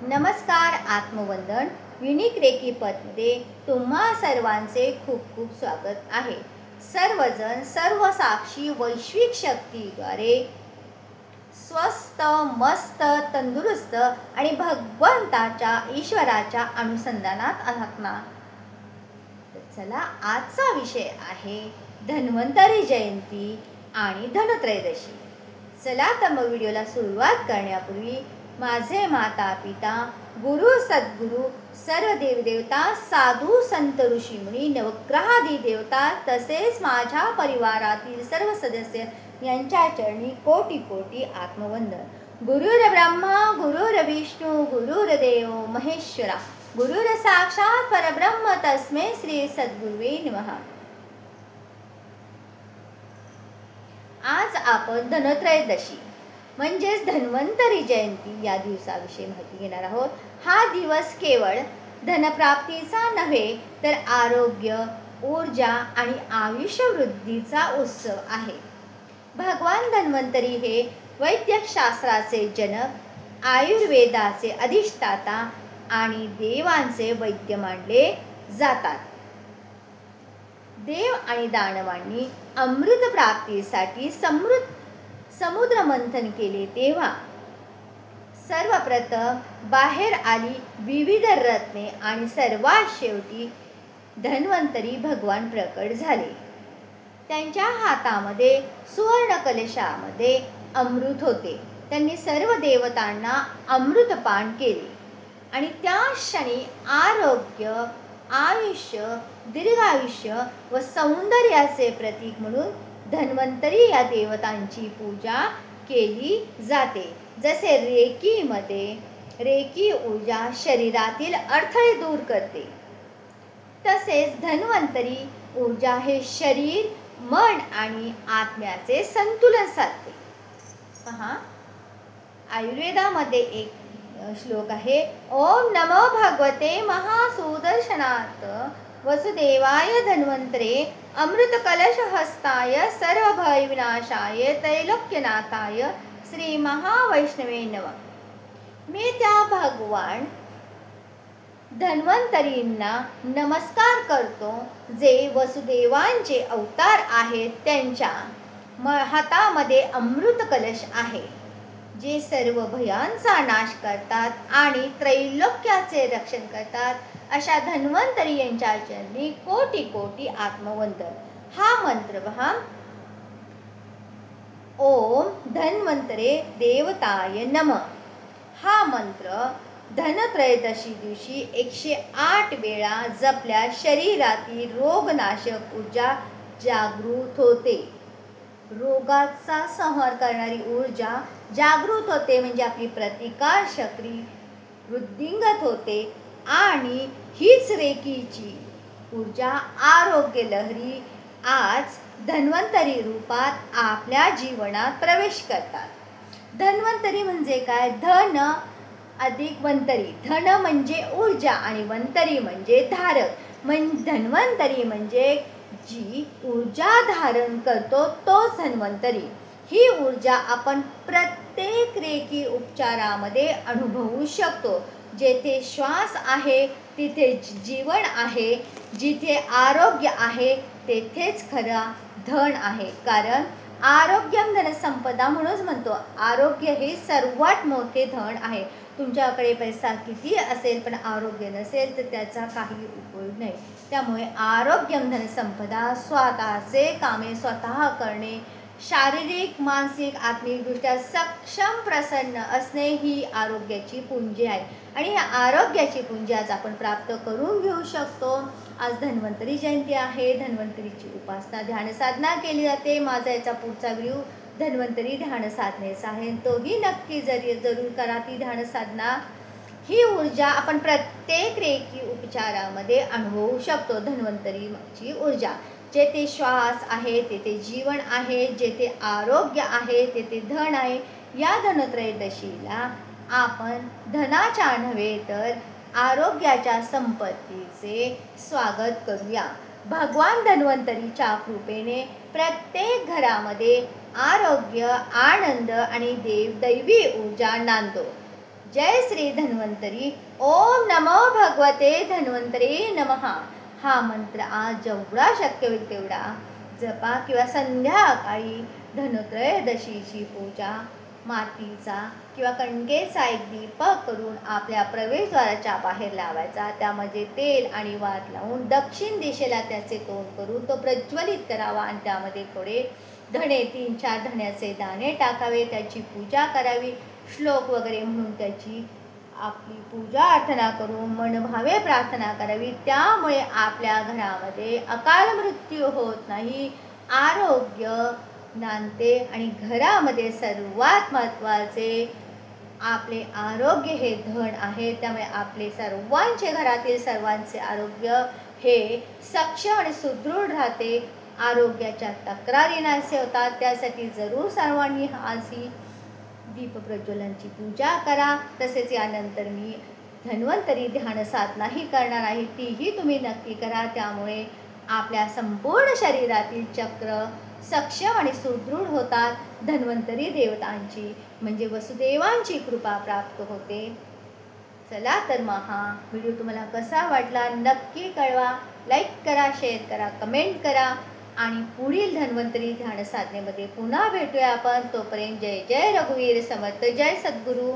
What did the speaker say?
नमस्कार. आत्मवंदन unique recce पदमध्ये तुम्हा सर्वांचे खूप खूप स्वागत आहे. सर्वजण सर्वसाक्षी वैश्विक शक्तीद्वारे स्वस्थ, मस्त, तंदुरुस्त आणि भगवंताच्या ईश्वराच्या अनुसंधानात आहात ना. चला, आजचा विषय आहे धन्वंतरी जयंती आणि धनत्रयोदशी. चला तर मग व्हिडिओला सुरुवात करण्यापूर्वी माझे माता पिता गुरु सद्गुरु सर्व देवदेवता साधू संत ऋषीमुनी नवग्रहादी देवता तसेच माझ्या परिवारातील सर्व सदस्य यांच्या चरणी कोटी कोटी आत्मवंदन. गुरुर ब्रह्मा गुरुर विष्णू गुरुर्देव महेश्वरा गुरुर साक्षात परब्रह्म तस्मै श्री सद्गुरुवे नमः. आज आपण धनत्रयोदशी म्हणजेच धन्वंतरी जयंती या दिवसाविषयी माहिती घेणार आहोत. हा दिवस केवळ धनप्राप्तीचा नव्हे तर आरोग्य, ऊर्जा आणि आयुष्य वृद्धीचा उत्सव आहे. भगवान धन्वंतरी हे वैद्यकशास्त्राचे जनक, आयुर्वेदाचे अधिष्ठाता आणि देवांचे वैद्य मानले जातात. देव आणि दानवांनी अमृत प्राप्तीसाठी समुद्र मंथन केले तेव्हा सर्वप्रथम बाहेर आली विविध रत्ने आणि सर्वात शेवटी धन्वंतरी भगवान प्रकट झाले. त्यांच्या हातामध्ये सुवर्ण कलशामध्ये अमृत होते. त्यांनी सर्व देवतांना अमृतपान केले आणि त्या क्षणी आरोग्य, आयुष्य, दीर्घायुष्य व सौंदर्याचे प्रतीक म्हणून धन्वंतरी या देवतांची पूजा केली जाते. जसे रेकी ऊर्जा शरीरातील अडथळे दूर करते, तसेच धन्वंतरी ऊर्जा हे शरीर, मन आणि आत्म्याचे संतुलन साधते. पहा, आयुर्वेदामध्ये एक श्लोक आहे. ओम नमो भगवते महासुदर्शनाथ वसुदेवाय धन्वंतरे अमृत कलश हस्ताय सर्वभय विनाशाय त्रैलोक्यनाथाय श्री महावैष्णवे नमः. मी त्या भगवान धन्वंतरींना नमस्कार करतो जे वसुदेवांचे अवतार आहेत. त्यांच्या हातामध्ये अमृत कलश आहे जे सर्व भयांचा नाश करतात आणि त्रैलोक्याचे रक्षण करतात. अशा धन्वंतरी यांच्या चरणी कोटी कोटी आत्मवंदन. हा मंत्र पहा. ओम धन्वंतरे देवताय नमः. हा मंत्र धनत्रयोदशी दिवशी 108 वेळा जपल्या शरीरातील रोगनाशक ऊर्जा जागृत होते. रोगाचा संहार करणारी ऊर्जा जागृत होते, म्हणजे आपली प्रतिकार शक्ती वृद्धिंगत होते आणि हीच रेकीची ऊर्जा आरोग्य लहरी आज धन्वंतरी रूपात आपल्या जीवनात प्रवेश करतात. धन्वंतरी म्हणजे काय? धन अधिक वंतरी. धन म्हणजे ऊर्जा आणि वंतरी म्हणजे धारक. धन्वंतरी म्हणजे जी ऊर्जा धारण करतो तोच धन्वंतरी. ही ऊर्जा आपण प्रत्येक रेकी उपचारामध्ये अनुभवू शकतो. जेथे श्वास आहे तिथे जीवन आहे, जिथे आरोग्य आहे तेथेच खरा धन आहे. कारण आरोग्यम धनसंपदा म्हणूनच म्हणतो, आरोग्य हे सर्वात मोठे धन आहे. तुमच्याकडे पैसा किती असेल पण आरोग्य नसेल तर त्याचा काही उपयोग नाही. त्यामुळे आरोग्यम धनसंपदा, स्वतःचे कामे स्वतः करणे, शारीरिक, मानसिक, आत्मिकदृष्ट्या सक्षम, प्रसन्न असणे ही आरोग्याची पुंजी आहे. आणि या आरोग्याची पुंजी आज आपण प्राप्त करून घेऊ शकतो. आज धन्वंतरी जयंती आहे. धन्वंतरीची उपासना, ध्यान साधना केली जाते. माझा याचा पुढचा व्हिडिओ धन्वंतरी ध्यान साधनेचा आहे, तोही नक्की जरूर करा. ती ध्यान साधना, ही ऊर्जा आपण प्रत्येक रेकी उपचारामध्ये अनुभवू शकतो. धन्वंतरीची ऊर्जा, जेथे श्वास आहे तेथे जीवन आहे, जेथे आरोग्य आहे तेथे धन आहे. या धनत्रयोदशीला आपण धनाच्या नव्हे तर आरोग्याच्या संपत्तीचे स्वागत करूया. भगवान धन्वंतरीच्या कृपेने प्रत्येक घरामध्ये आरोग्य, आनंद आणि दैवी ऊर्जा नांदो. जय श्री धन्वंतरी. ओम नमो भगवते धन्वंतरी नमः. हा मंत्र आज जेवढा शक्य होईल तेवढा जपा किंवा संध्याकाळी धनत्रयोदशीची पूजा मातीचा किंवा कणकेचा एक दीपक करून आपल्या प्रवेशद्वाराच्या बाहेर लावायचा. त्यामध्ये तेल आणि वात लावून दक्षिण दिशेला त्याचे तोंड करून तो प्रज्वलित करावा आणि त्यामध्ये थोडे धणे 3-4 धण्याचे दाणे टाकावे. त्याची पूजा करावी. श्लोक वगैरे म्हणून त्याची आपली पूजा अर्चना करून मनभावे प्रार्थना करावी. त्यामुळे आपल्या घरामध्ये अकाल मृत्यू होत नाही, आरोग्य नांदते आणि घरामध्ये सर्वात महत्त्वाचे आपले आरोग्य हे धन आहे. त्यामुळे आपले सर्वांचे घरातील सर्वांचे आरोग्य हे सक्षम आणि सुदृढ राहते. आरोग्याच्या तक्रारी नाहीसे होतात. त्यासाठी जरूर सर्वांनी आज ही दीप प्रज्वलनची पूजा करा. तसेच यानंतर मी धन्वंतरी ध्यान साधनाही करणार आहे, तीही तुम्ही नक्की करा. त्यामुळे आपल्या संपूर्ण शरीरातील चक्र सक्षम आणि सुदृढ होतात. धन्वंतरी देवतांची म्हणजे वसुदेवांची कृपा प्राप्त होते. चला तर मग हा व्हिडिओ तुम्हाला कसा वाटला नक्की कळवा. लाईक करा, शेअर करा, कमेंट करा आणि पुढील धन्वंतरी ध्यान साधनेमध्ये पुन्हा भेटूया आपण. तोपर्यंत जय जय रघुवीर समर्थ. जय सद्गुरू.